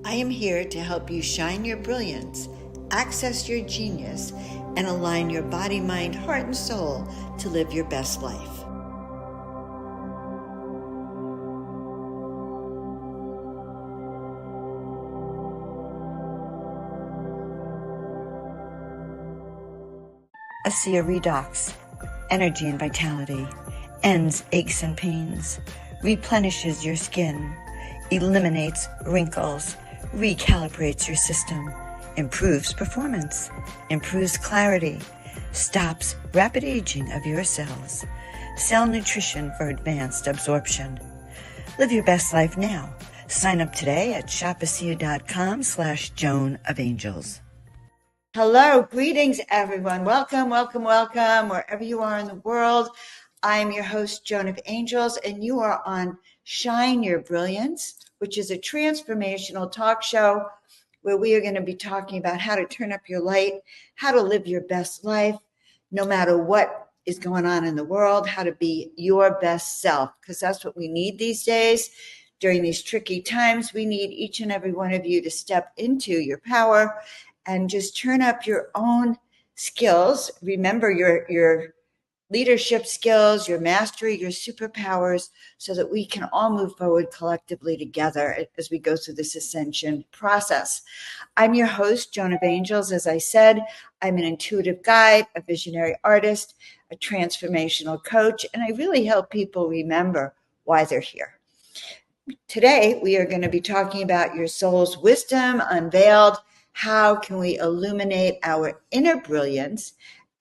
I am here to help you shine your brilliance, access your genius, and align your body, mind, heart, and soul to live your best life. Asia redox, energy and vitality, ends aches and pains, replenishes your skin, eliminates wrinkles, recalibrates your system, improves performance, improves clarity, stops rapid aging of your cells, cell nutrition for advanced absorption. Live your best life now. Sign up today at shopacia.com/Joan of Angels. Hello, greetings everyone. Welcome, welcome, welcome, wherever you are in the world. I'm your host, Joan of Angels, and you are on Shine Your Brilliance, which is a transformational talk show where we are going to be talking about how to turn up your light, how to live your best life, no matter what is going on in the world, how to be your best self, because that's what we need these days. During these tricky times, we need each and every one of you to step into your power and just turn up your own skills. Remember your leadership skills, your mastery, your superpowers, so that we can all move forward collectively together as we go through this ascension process. I'm your host, Joan of Angels. As I said, I'm an intuitive guide, a visionary artist, a transformational coach, and I really help people remember why they're here. Today, we are going to be talking about your soul's wisdom unveiled. How can we illuminate our inner brilliance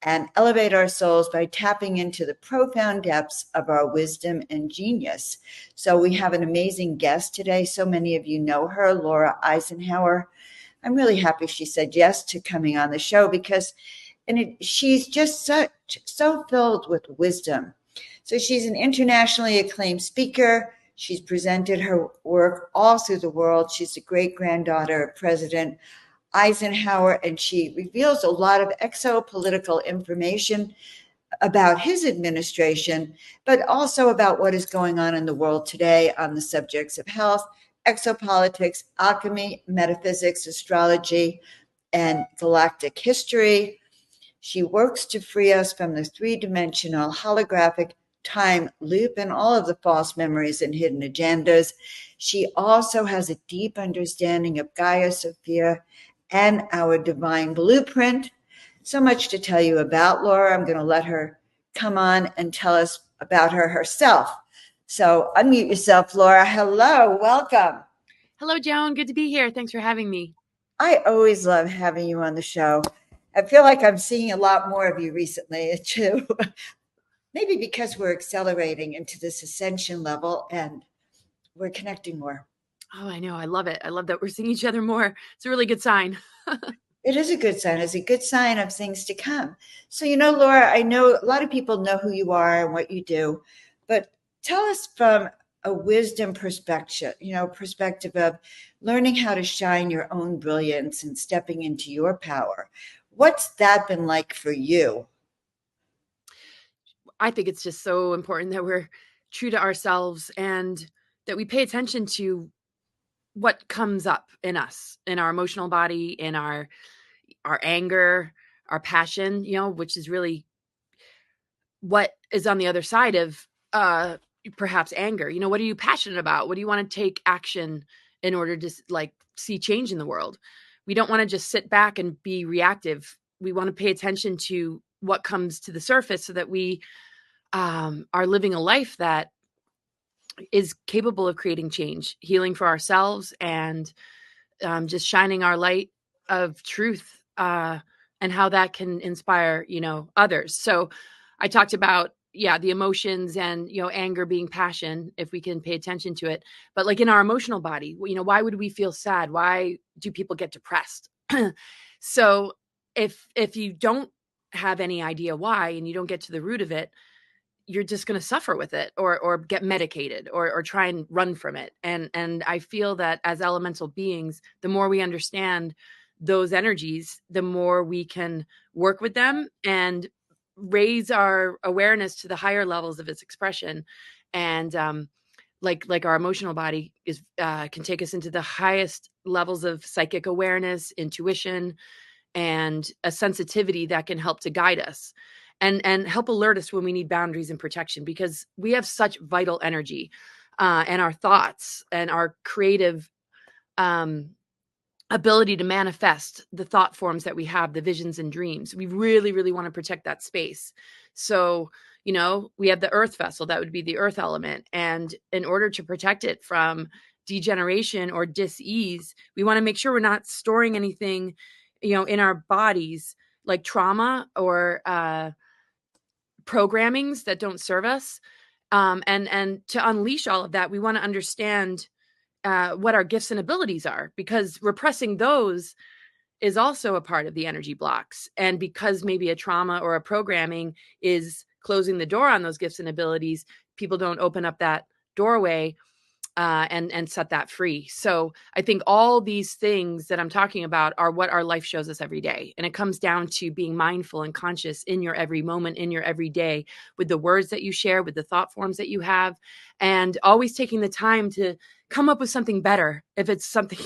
and elevate our souls by tapping into the profound depths of our wisdom and genius? So we have an amazing guest today. So many of you know her, Laura Eisenhower. I'm really happy she said yes to coming on the show because she's just so filled with wisdom. So she's an internationally acclaimed speaker. She's presented her work all through the world. She's the great-granddaughter of President Eisenhower, and she reveals a lot of exopolitical information about his administration, but also about what is going on in the world today on the subjects of health, exopolitics, alchemy, metaphysics, astrology, and galactic history. She works to free us from the three-dimensional holographic time loop and all of the false memories and hidden agendas. She also has a deep understanding of Gaia, Sophia, and our divine blueprint. So much to tell you about Laura. I'm going to let her come on and tell us about her herself. So unmute yourself, Laura. Hello, welcome. Hello, Joan. Good to be here. Thanks for having me. I always love having you on the show. I feel like I'm seeing a lot more of you recently, too. Maybe because we're accelerating into this ascension level and we're connecting more. Oh, I know. I love it. I love that we're seeing each other more. It's a really good sign. It is a good sign. It's a good sign of things to come. So, Laura, I know a lot of people know who you are and what you do, but tell us from a wisdom perspective, perspective of learning how to shine your own brilliance and stepping into your power. What's that been like for you? I think it's just so important that we're true to ourselves and that we pay attention to what comes up in us, in our emotional body, in our anger, our passion, which is really what is on the other side of perhaps anger. What are you passionate about? What do you want to take action in order to see change in the world? We don't want to just sit back and be reactive. We want to pay attention to what comes to the surface so that we are living a life that is capable of creating change, healing for ourselves, and just shining our light of truth and how that can inspire, others. So I talked about, the emotions and, anger being passion, if we can pay attention to it. But like in our emotional body, why would we feel sad? Why do people get depressed? So if you don't have any idea why, and you don't get to the root of it, you're just going to suffer with it or get medicated or try and run from it. And I feel that as elemental beings, the more we understand those energies, the more we can work with them and raise our awareness to the higher levels of its expression and like our emotional body is can take us into the highest levels of psychic awareness, intuition, and a sensitivity that can help to guide us and help alert us when we need boundaries and protection, because we have such vital energy, and our thoughts and our creative ability to manifest the thought forms that we have, the visions and dreams. We really, really want to protect that space. So, we have the earth vessel, that would be the earth element. And in order to protect it from degeneration or dis-ease, we want to make sure we're not storing anything, in our bodies, like trauma or programmings that don't serve us. And to unleash all of that, we want to understand what our gifts and abilities are, because repressing those is also a part of the energy blocks. And because maybe a trauma or a programming is closing the door on those gifts and abilities, people don't open up that doorway and set that free. So I think all these things that I'm talking about are what our life shows us every day. And it comes down to being mindful and conscious in your every moment, in your every day, with the words that you share, with the thought forms that you have, and always taking the time to come up with something better. If it's something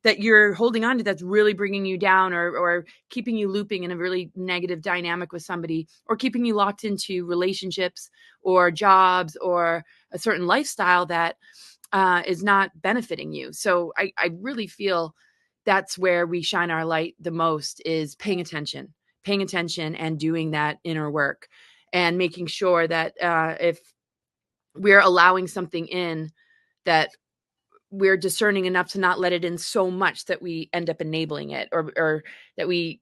that you're holding on to that's really bringing you down, or keeping you looping in a really negative dynamic with somebody, or keeping you locked into relationships or jobs or a certain lifestyle that is not benefiting you. So I really feel that's where we shine our light the most, is paying attention and doing that inner work, and making sure that if we're allowing something in, that we're discerning enough to not let it in so much that we end up enabling it, or that we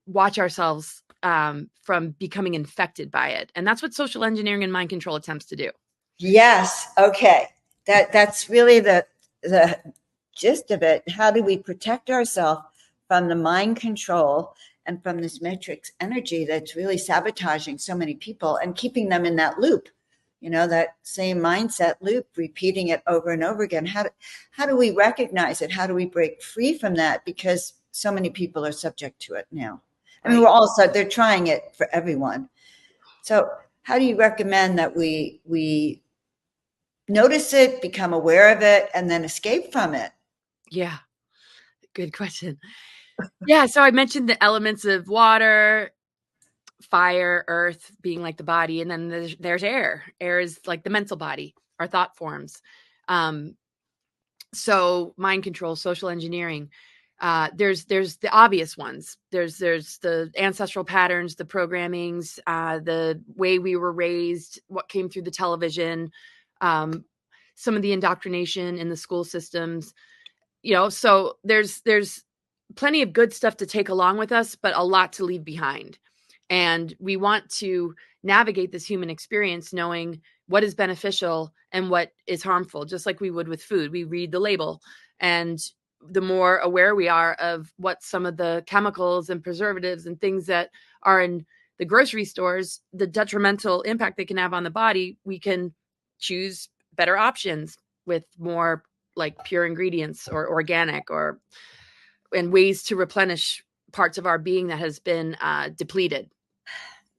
watch ourselves from becoming infected by it. And that's what social engineering and mind control attempts to do. Yes. Okay. That's really the gist of it. How do we protect ourselves from the mind control and from this matrix energy that's really sabotaging so many people and keeping them in that loop? That same mindset loop, repeating it over and over again. How do we recognize it? How do we break free from that? Because so many people are subject to it now. I mean, they're trying it for everyone. So how do you recommend that we notice it, become aware of it, and then escape from it? Yeah. Good question. Yeah. So I mentioned the elements of water, fire, earth being like the body, and then there's air. Air is like the mental body, our thought forms. So mind control, social engineering. There's the obvious ones. There's the ancestral patterns, the programmings, the way we were raised, what came through the television, some of the indoctrination in the school systems. So there's plenty of good stuff to take along with us, but a lot to leave behind. And we want to navigate this human experience knowing what is beneficial and what is harmful, just like we would with food. We read the label, and the more aware we are of what some of the chemicals and preservatives and things that are in the grocery stores, the detrimental impact they can have on the body, we can choose better options with more like pure ingredients or organic, and ways to replenish parts of our being that has been depleted,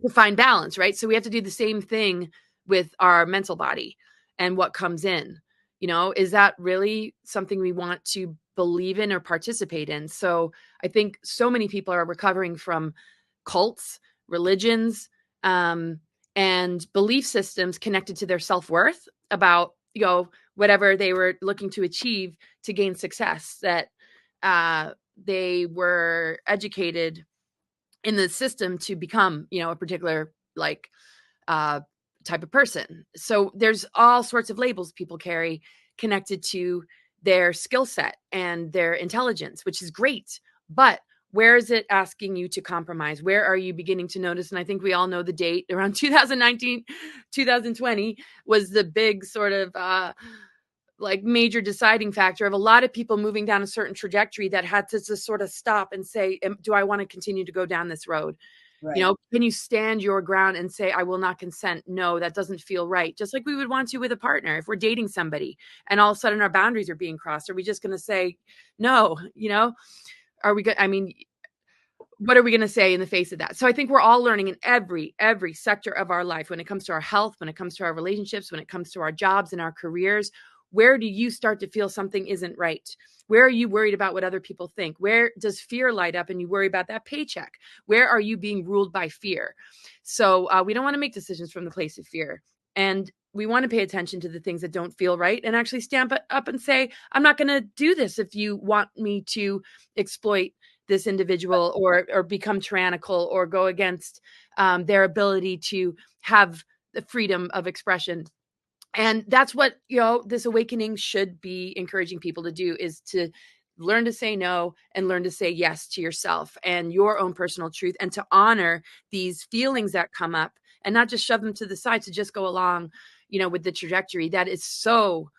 to find balance, right? So we have to do the same thing with our mental body and what comes in. Is that really something we want to believe in or participate in? So I think so many people are recovering from cults, religions, and belief systems connected to their self-worth about, whatever they were looking to achieve to gain success, that they were educated in the system to become, a particular type of person. So there's all sorts of labels people carry connected to their skill set and their intelligence, which is great. But where is it asking you to compromise? Where are you beginning to notice? And I think we all know the date around 2019, 2020 was the big sort of major deciding factor of a lot of people moving down a certain trajectory that had to just sort of stop and say, do I want to continue to go down this road? Right. Can you stand your ground and say, I will not consent? No, that doesn't feel right. Just like we would want to with a partner. If we're dating somebody and all of a sudden our boundaries are being crossed, are we just going to say, no, are we good? I mean, what are we going to say in the face of that? So I think we're all learning in every sector of our life, when it comes to our health, when it comes to our relationships, when it comes to our jobs and our careers, Where do you start to feel something isn't right? Where are you worried about what other people think? Where does fear light up and you worry about that paycheck? Where are you being ruled by fear? So we don't want to make decisions from the place of fear. And we want to pay attention to the things that don't feel right and actually stamp it up and say, I'm not going to do this if you want me to exploit this individual or become tyrannical or go against their ability to have the freedom of expression. And that's what, this awakening should be encouraging people to do, is to learn to say no and learn to say yes to yourself and your own personal truth, and to honor these feelings that come up and not just shove them to the side, to just go along, with the trajectory. That is so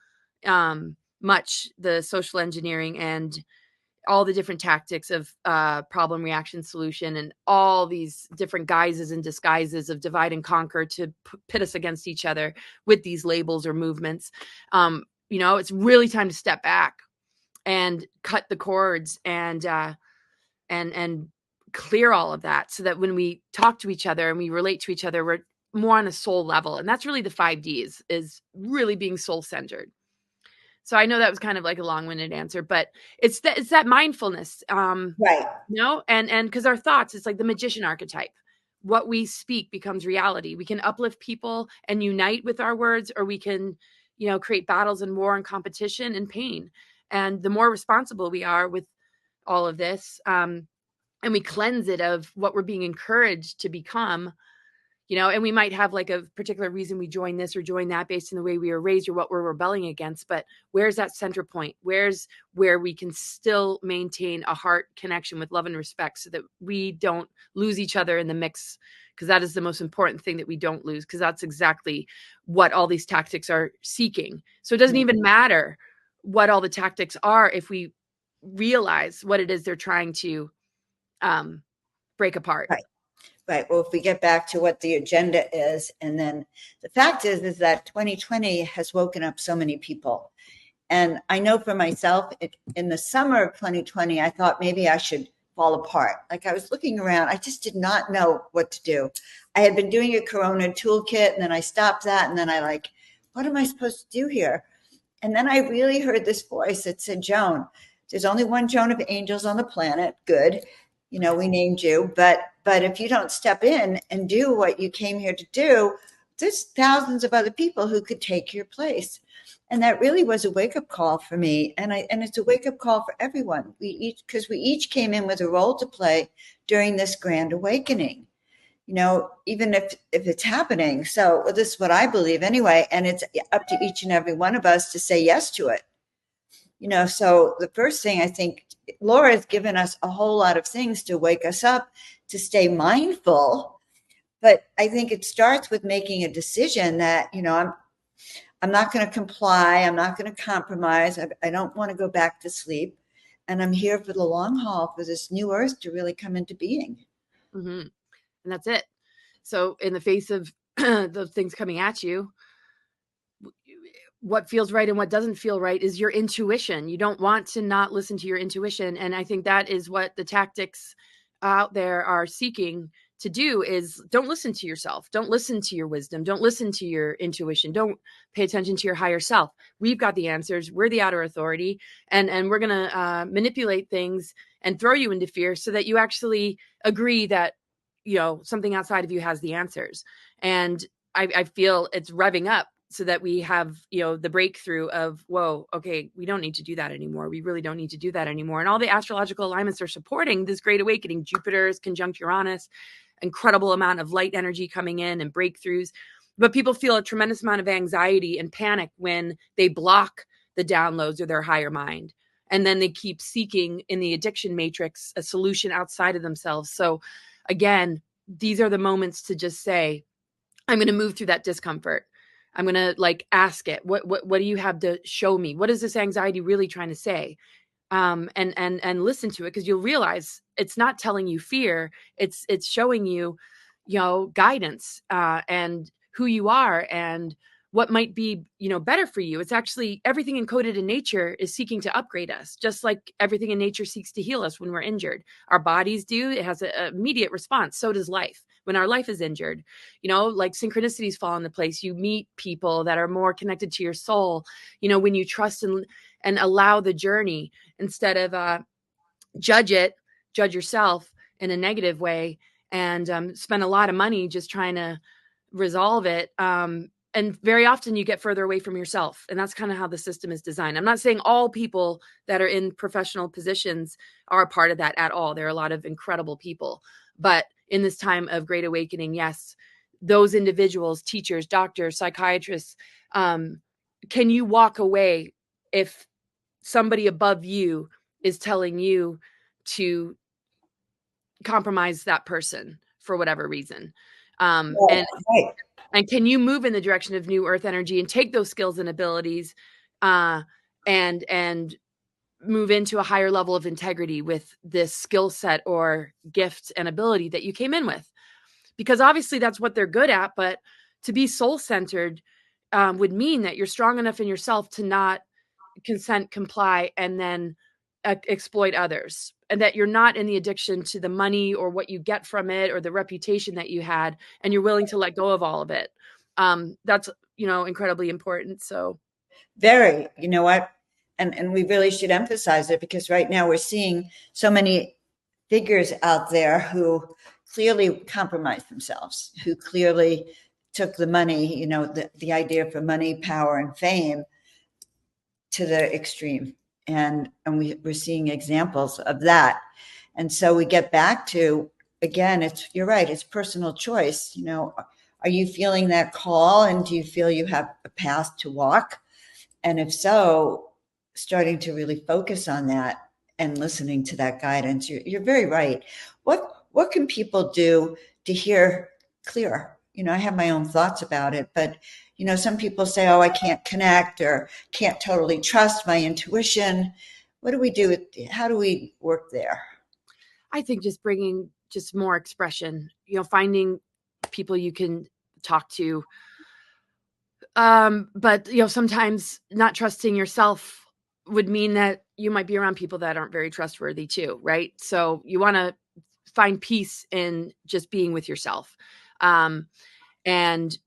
much the social engineering and all the different tactics of problem, reaction, solution, and all these different guises and disguises of divide and conquer to pit us against each other with these labels or movements. It's really time to step back and cut the cords and clear all of that, so that when we talk to each other and we relate to each other, we're more on a soul level. And that's really the 5Ds, is really being soul centered. So I know that was kind of like a long-winded answer, but it's that mindfulness, Right. And because our thoughts, it's like the magician archetype. What we speak becomes reality. We can uplift people and unite with our words, or we can, create battles and war and competition and pain. And the more responsible we are with all of this, and we cleanse it of what we're being encouraged to become, and we might have like a particular reason we join this or join that based on the way we were raised or what we're rebelling against. But where's that center point? Where's where we can still maintain a heart connection with love and respect, so that we don't lose each other in the mix? Because that is the most important thing, that we don't lose, because that's exactly what all these tactics are seeking. So it doesn't even matter what all the tactics are if we realize what it is they're trying to break apart. Right. Right. Well, if we get back to what the agenda is, and then the fact is that 2020 has woken up so many people. And I know for myself, in the summer of 2020, I thought maybe I should fall apart. Like, I was looking around, I just did not know what to do. I had been doing a Corona toolkit, and then I stopped that. And then what am I supposed to do here? And then I really heard this voice that said, Joan, there's only one Joan of Angels on the planet. Good. We named you, but if you don't step in and do what you came here to do, there's thousands of other people who could take your place. And that really was a wake-up call for me. And it's a wake-up call for everyone. Because we each came in with a role to play during this grand awakening, even if it's happening. So this is what I believe anyway. And it's up to each and every one of us to say yes to it. So the first thing, I think Laura has given us a whole lot of things to wake us up, to stay mindful. But I think it starts with making a decision that, I'm not going to comply. I'm not going to compromise. I don't want to go back to sleep. And I'm here for the long haul, for this new earth to really come into being. Mm-hmm. And that's it. So in the face of those things coming at you, what feels right and what doesn't feel right is your intuition. You don't want to not listen to your intuition. And I think that is what the tactics out there are seeking to do, is don't listen to yourself. Don't listen to your wisdom. Don't listen to your intuition. Don't pay attention to your higher self. We've got the answers. We're the outer authority. And we're going to manipulate things and throw you into fear, so that you actually agree that, something outside of you has the answers. And I feel it's revving up, so that we have, the breakthrough of, whoa, okay, we don't need to do that anymore. We really don't need to do that anymore. And all the astrological alignments are supporting this great awakening. Jupiter is conjunct Uranus, incredible amount of light energy coming in and breakthroughs. But people feel a tremendous amount of anxiety and panic when they block the downloads of their higher mind. And then they keep seeking in the addiction matrix a solution outside of themselves. So again, these are the moments to just say, I'm going to move through that discomfort. I'm going to ask it, what do you have to show me? What is this anxiety really trying to say? And listen to it, because you'll realize it's not telling you fear. It's showing you, guidance, and who you are and what might be, better for you. It's actually everything encoded in nature is seeking to upgrade us, just like everything in nature seeks to heal us when we're injured. Our bodies do. It has an immediate response. So does life. When our life is injured, like synchronicities fall into place. You meet people that are more connected to your soul, when you trust and allow the journey instead of judge yourself in a negative way, and spend a lot of money just trying to resolve it. And very often you get further away from yourself. And that's kind of how the system is designed. I'm not saying all people that are in professional positions are a part of that at all. There are a lot of incredible people. But in this time of great awakening, yes, those individuals, teachers, doctors, psychiatrists, can you walk away if somebody above you is telling you to compromise that person for whatever reason? Right. And can you move in the direction of new earth energy and take those skills and abilities and move into a higher level of integrity with this skill set or gift and ability that you came in with? Because obviously that's what they're good at, but to be soul-centered would mean that you're strong enough in yourself to not consent, comply, and then exploit others, and that you're not in the addiction to the money or what you get from it or the reputation that you had, and you're willing to let go of all of it. That's incredibly important. So Very, you know what? And we really should emphasize it, because right now we're seeing so many figures out there who clearly compromised themselves, who clearly took the money, the idea for money, power, and fame to the extreme. And we're seeing examples of that. And so we get back to, again, you're right, it's personal choice. Are you feeling that call, and do you feel you have a path to walk? And if so, starting to really focus on that and listening to that guidance. You're very right. What can people do to hear clearer? I have my own thoughts about it, but some people say, oh, I can't connect or can't totally trust my intuition. What do we do? How do we work there? I think just bringing just more expression, finding people you can talk to. But sometimes not trusting yourself would mean that you might be around people that aren't very trustworthy too, right? So you want to find peace in just being with yourself, and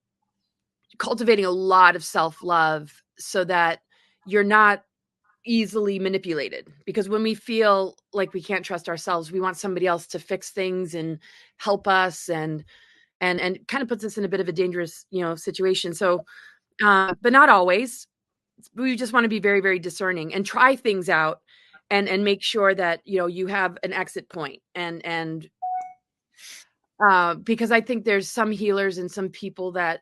cultivating a lot of self-love so that you're not easily manipulated. Because when we feel like we can't trust ourselves, we want somebody else to fix things and help us, and kind of puts us in a bit of a dangerous, situation. So, but not always. We just want to be very, very discerning and try things out, and make sure that, you have an exit point. And because I think there's some healers and some people that,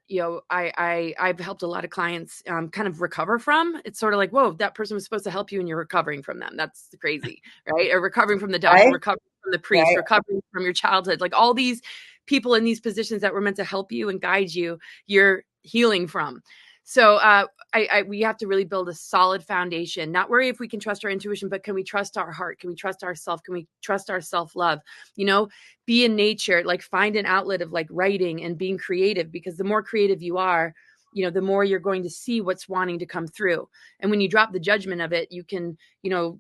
I've helped a lot of clients kind of recover from. It's sort of like, whoa, that person was supposed to help you and you're recovering from them. That's crazy, right? Or recovering from the doctor, Right? recovering from the priest, Right. recovering from your childhood. Like all these people in these positions that were meant to help you and guide you, you're healing from. So we have to really build a solid foundation, not worry if we can trust our intuition, but can we trust our heart? Can we trust ourselves? Can we trust our self-love? Be in nature, like find an outlet of like writing and being creative, because the more creative you are, the more you're going to see what's wanting to come through. And when you drop the judgment of it, you can,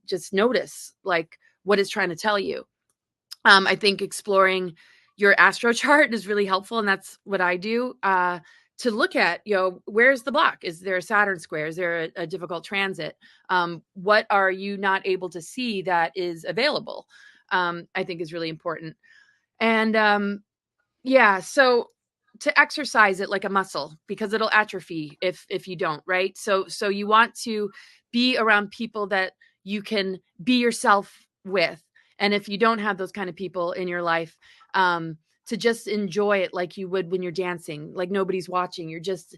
just notice like what it's trying to tell you. I think exploring your astro chart is really helpful. And that's what I do. To look at, where's the block? Is there a Saturn square? Is there a difficult transit? What are you not able to see that is available? I think is really important. And so to exercise it like a muscle, because it'll atrophy if you don't, right? So you want to be around people that you can be yourself with. And if you don't have those kind of people in your life, to just enjoy it like you would when you're dancing, like nobody's watching. You're just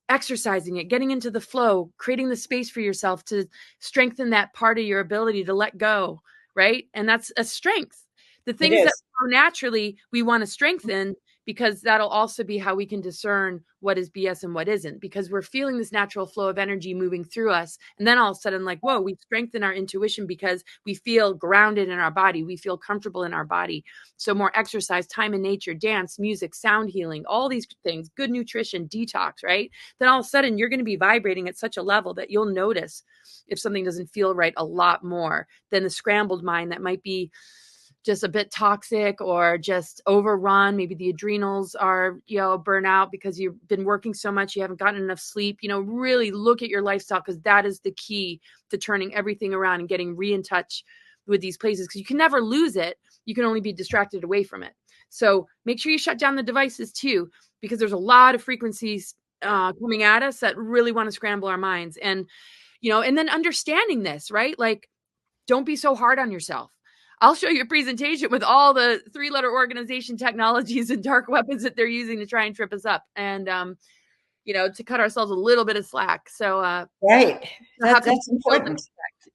exercising it, getting into the flow, creating the space for yourself to strengthen that part of your ability to let go, right? And that's a strength. The It things that is. naturally we want to strengthen because that'll also be how we can discern what is BS and what isn't, because we're feeling this natural flow of energy moving through us. And then all of a sudden, like, whoa, we strengthen our intuition because we feel grounded in our body. We feel comfortable in our body. So more exercise, time in nature, dance, music, sound healing, all these things, good nutrition, detox, right? Then all of a sudden you're going to be vibrating at such a level that you'll notice if something doesn't feel right a lot more than the scrambled mind that might be just a bit toxic or just overrun. Maybe the adrenals are, burnout because you've been working so much, you haven't gotten enough sleep. Really look at your lifestyle, because that is the key to turning everything around and getting in touch with these places, because you can never lose it. You can only be distracted away from it. So make sure you shut down the devices too, because there's a lot of frequencies coming at us that really want to scramble our minds. And, and then understanding this, right? Like, don't be so hard on yourself. I'll show you a presentation with all the 3-letter organization technologies and dark weapons that they're using to try and trip us up, and to cut ourselves a little bit of slack. So right, that's important.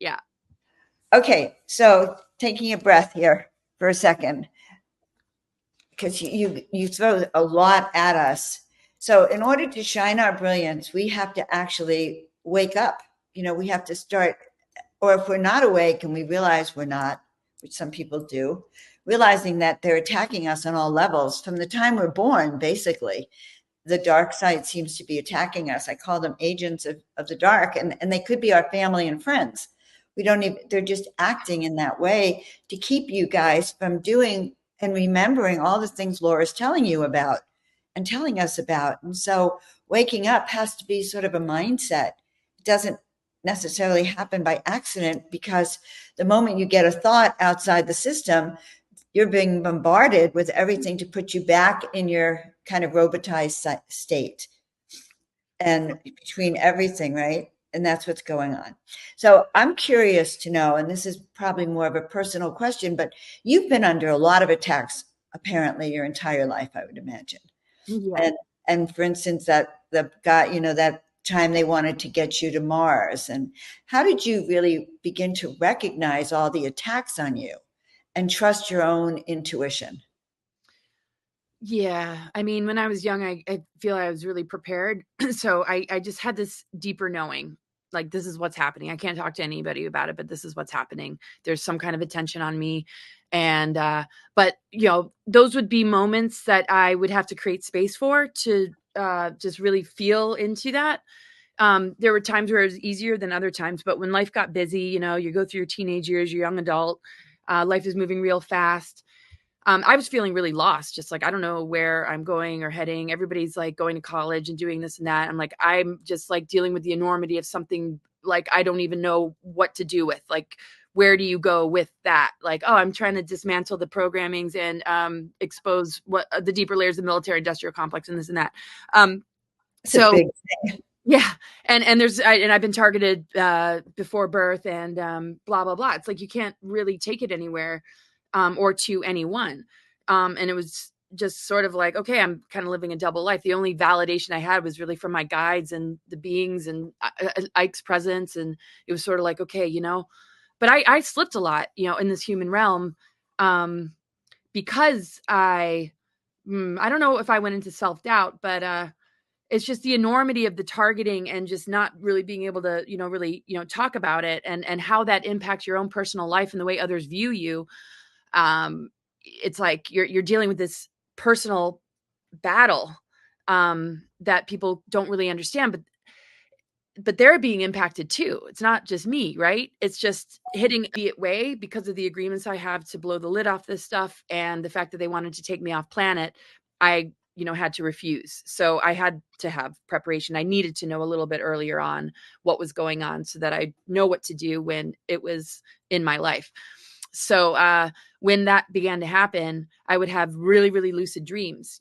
Yeah. Okay, so taking a breath here for a second, because you throw a lot at us. So in order to shine our brilliance, we have to actually wake up. We have to start, or if we're not awake and we realize we're not, which some people do, realizing that they're attacking us on all levels from the time we're born. Basically, the dark side seems to be attacking us. I call them agents of the dark, and they could be our family and friends. We don't even, they're just acting in that way to keep you guys from doing and remembering all the things Laura's telling you about and telling us about. And so waking up has to be sort of a mindset. It doesn't necessarily happen by accident, because the moment you get a thought outside the system, you're being bombarded with everything to put you back in your kind of robotized state, and between everything, right? And that's what's going on. So I'm curious to know, and this is probably more of a personal question, but you've been under a lot of attacks apparently your entire life, I would imagine. Yeah. And for instance, that the guy, that time they wanted to get you to Mars. And how did you really begin to recognize all the attacks on you and trust your own intuition? Yeah. I mean, when I was young, I feel I was really prepared. So I just had this deeper knowing, like, this is what's happening. I can't talk to anybody about it, but this is what's happening. There's some kind of attention on me. And, but, those would be moments that I would have to create space for to just really feel into that. There were times where it was easier than other times, but when life got busy, you go through your teenage years, your young adult, life is moving real fast. I was feeling really lost, just like, I don't know where I'm going or heading. Everybody's like going to college and doing this and that. I'm like, I'm just like dealing with the enormity of something, like, I don't even know what to do with. Like, where do you go with that? Like, oh, I'm trying to dismantle the programmings and expose what the deeper layers of the military industrial complex and this and that. So big thing. Yeah. And I've been targeted before birth and blah, blah, blah. It's like, you can't really take it anywhere or to anyone. And it was just sort of like, okay, I'm kind of living a double life. The only validation I had was really from my guides and the beings and Ike's presence. And it was sort of like, okay, but I slipped a lot, in this human realm because I don't know if I went into self-doubt, but it's just the enormity of the targeting and just not really being able to, really, talk about it and how that impacts your own personal life and the way others view you. It's like you're dealing with this personal battle that people don't really understand, but they're being impacted too. It's not just me, right? It's just hitting the way because of the agreements I have to blow the lid off this stuff and the fact that they wanted to take me off planet. I had to refuse. So I had to have preparation. I needed to know a little bit earlier on what was going on so that I know what to do when it was in my life. So when that began to happen, I would have really, really lucid dreams,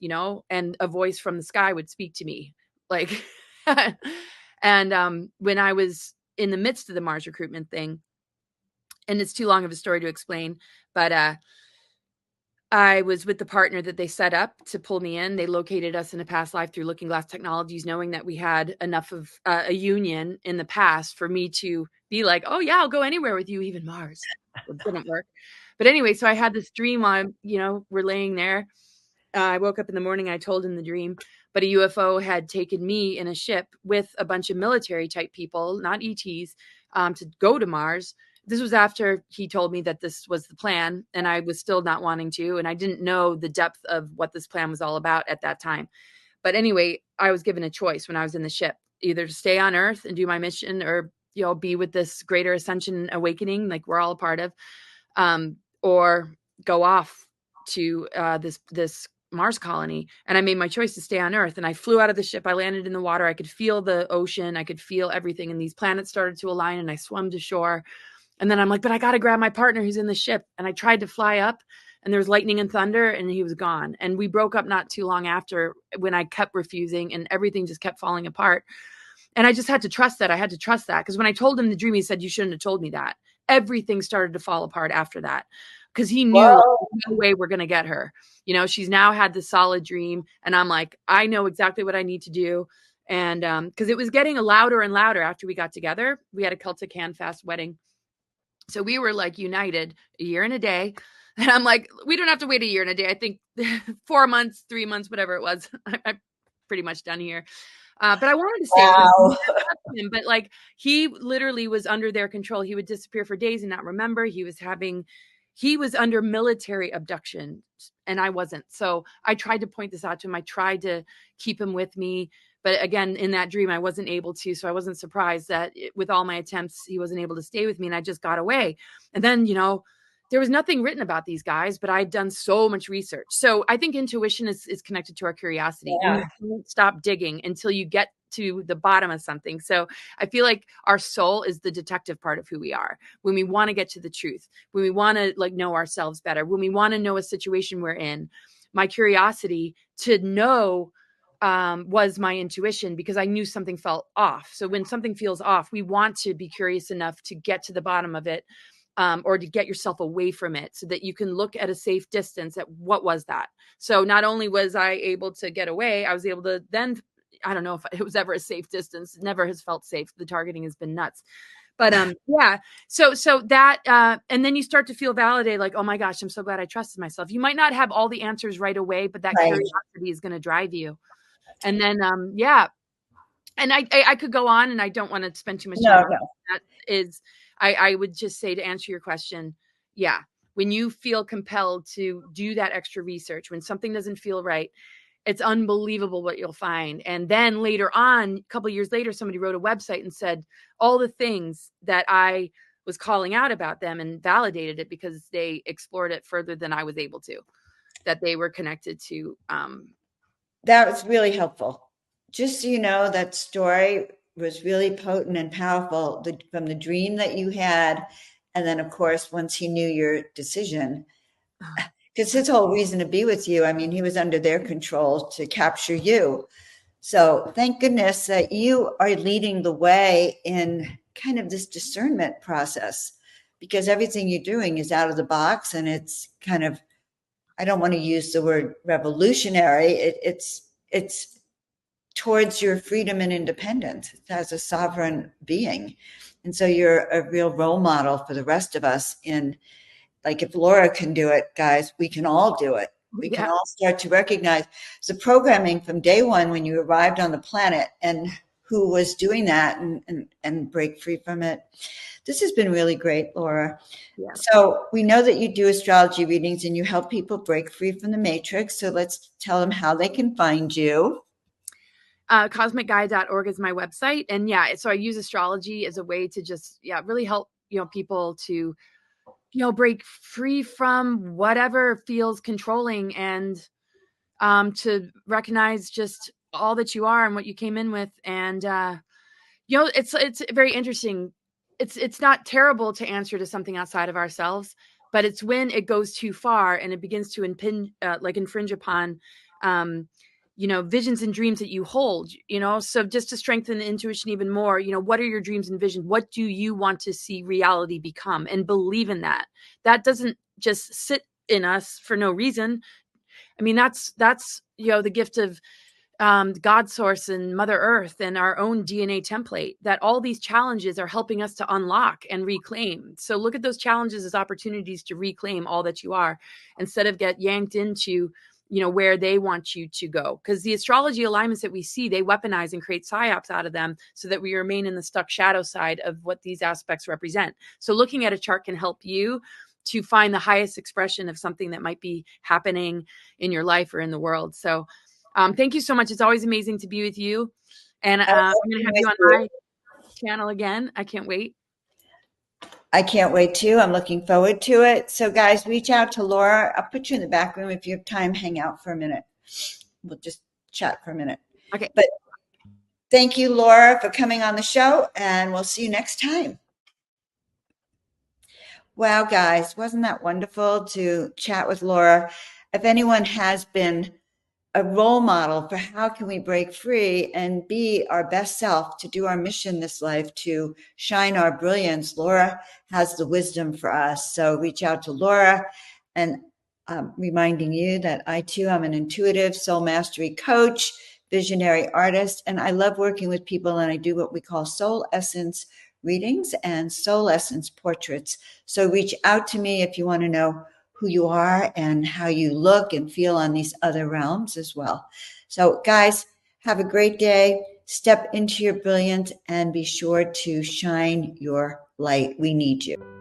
and a voice from the sky would speak to me, like, and when I was in the midst of the Mars recruitment thing, and it's too long of a story to explain, but I was with the partner that they set up to pull me in. They located us in a past life through Looking Glass Technologies, knowing that we had enough of a union in the past for me to be like, oh yeah, I'll go anywhere with you, even Mars. It didn't work. But anyway, so I had this dream on, we're laying there I woke up in the morning, I told him the dream, but a UFO had taken me in a ship with a bunch of military type people, not ETs, to go to Mars. This was after he told me that this was the plan, and I was still not wanting to, and I didn't know the depth of what this plan was all about at that time. But anyway, I was given a choice when I was in the ship, either to stay on Earth and do my mission, or be with this greater ascension awakening, like we're all a part of, or go off to this Mars colony. And I made my choice to stay on Earth. And I flew out of the ship. I landed in the water. I could feel the ocean. I could feel everything. And these planets started to align, and I swam to shore. And then I'm like, but I got to grab my partner who's in the ship. And I tried to fly up, and there was lightning and thunder, and he was gone. And we broke up not too long after, when I kept refusing, and everything just kept falling apart. And I just had to trust that. I had to trust that, because when I told him the dream, he said, you shouldn't have told me that. Everything started to fall apart after that, because he knew no way we're going to get her. She's now had this solid dream, and I'm like, I know exactly what I need to do. And because it was getting louder and louder after we got together. We had a Celtic handfast wedding. So we were like united a year and a day. And I'm like, we don't have to wait a year and a day. I think 4 months, 3 months, whatever it was. I'm pretty much done here. But I wanted to stay with him. But like, he literally was under their control. He would disappear for days and not remember. He was under military abduction, and I wasn't. So I tried to point this out to him. I tried to keep him with me. But again, in that dream, I wasn't able to. So I wasn't surprised that with all my attempts, he wasn't able to stay with me, and I just got away. And then, there was nothing written about these guys, but I'd done so much research. So I think intuition is connected to our curiosity. Yeah. And you don't stop digging until you get to the bottom of something. So I feel like our soul is the detective part of who we are. When we want to get to the truth, when we want to know ourselves better, when we want to know a situation we're in, my curiosity to know was my intuition, because I knew something felt off. So when something feels off, we want to be curious enough to get to the bottom of it. Or to get yourself away from it, so that you can look at a safe distance at what was that. So not only was I able to get away, I was able to then, I don't know if it was ever a safe distance. It never has felt safe. The targeting has been nuts. But yeah, so that, and then you start to feel validated, like, oh my gosh, I'm so glad I trusted myself. You might not have all the answers right away, but that curiosity is going to drive you. And then, yeah. And I could go on, and I don't want to spend too much time. No. That is, I would just say, to answer your question, yeah, when you feel compelled to do that extra research, when something doesn't feel right, it's unbelievable what you'll find. And then later on, a couple of years later, somebody wrote a website and said all the things that I was calling out about them, and validated it, because they explored it further than I was able to, that they were connected to. That was really helpful. Just so you know, that story was really potent and powerful from the dream that you had. And then, of course, once he knew your decision, because his whole reason to be with you, I mean, he was under their control to capture you. So thank goodness that you are leading the way in kind of this discernment process, because everything you're doing is out of the box, and it's kind of, I don't want to use the word revolutionary. It's towards your freedom and independence as a sovereign being. And so you're a real role model for the rest of us. In, like, if Laura can do it, guys, we can all do it. We can all start to recognize the programming from day one when you arrived on the planet, and who was doing that, and break free from it. This has been really great, Laura. Yeah. So we know that you do astrology readings, and you help people break free from the matrix. So let's tell them how they can find you. Cosmicguide.org is my website. And yeah, so I use astrology as a way to just, really help, people to, break free from whatever feels controlling, and to recognize just all that you are and what you came in with. And, it's very interesting. It's not terrible to answer to something outside of ourselves, but it's when it goes too far and it begins to infringe upon, visions and dreams that you hold, so just to strengthen the intuition even more, what are your dreams and visions? What do you want to see reality become? And believe in that. That doesn't just sit in us for no reason. I mean, that's, the gift of God source and Mother Earth and our own DNA template, that all these challenges are helping us to unlock and reclaim. So look at those challenges as opportunities to reclaim all that you are, instead of get yanked into where they want you to go. Because the astrology alignments that we see, they weaponize and create psyops out of them so that we remain in the stuck shadow side of what these aspects represent. So looking at a chart can help you to find the highest expression of something that might be happening in your life or in the world. So thank you so much. It's always amazing to be with you. And I'm going to have you on my channel again. I can't wait. I can't wait too. I'm looking forward to it. So guys, reach out to Laura. I'll put you in the back room if you have time. Hang out for a minute. We'll just chat for a minute. Okay. But thank you, Laura, for coming on the show, and we'll see you next time. Wow, guys, wasn't that wonderful to chat with Laura? If anyone has been a role model for how can we break free and be our best self to do our mission this life, to shine our brilliance, Laura has the wisdom for us. So reach out to Laura. And reminding you that I too am an intuitive soul mastery coach, visionary artist, and I love working with people, and I do what we call soul essence readings and soul essence portraits. So reach out to me if you want to know who you are and how you look and feel on these other realms as well. So guys, have a great day. Step into your brilliance and be sure to shine your light. We need you.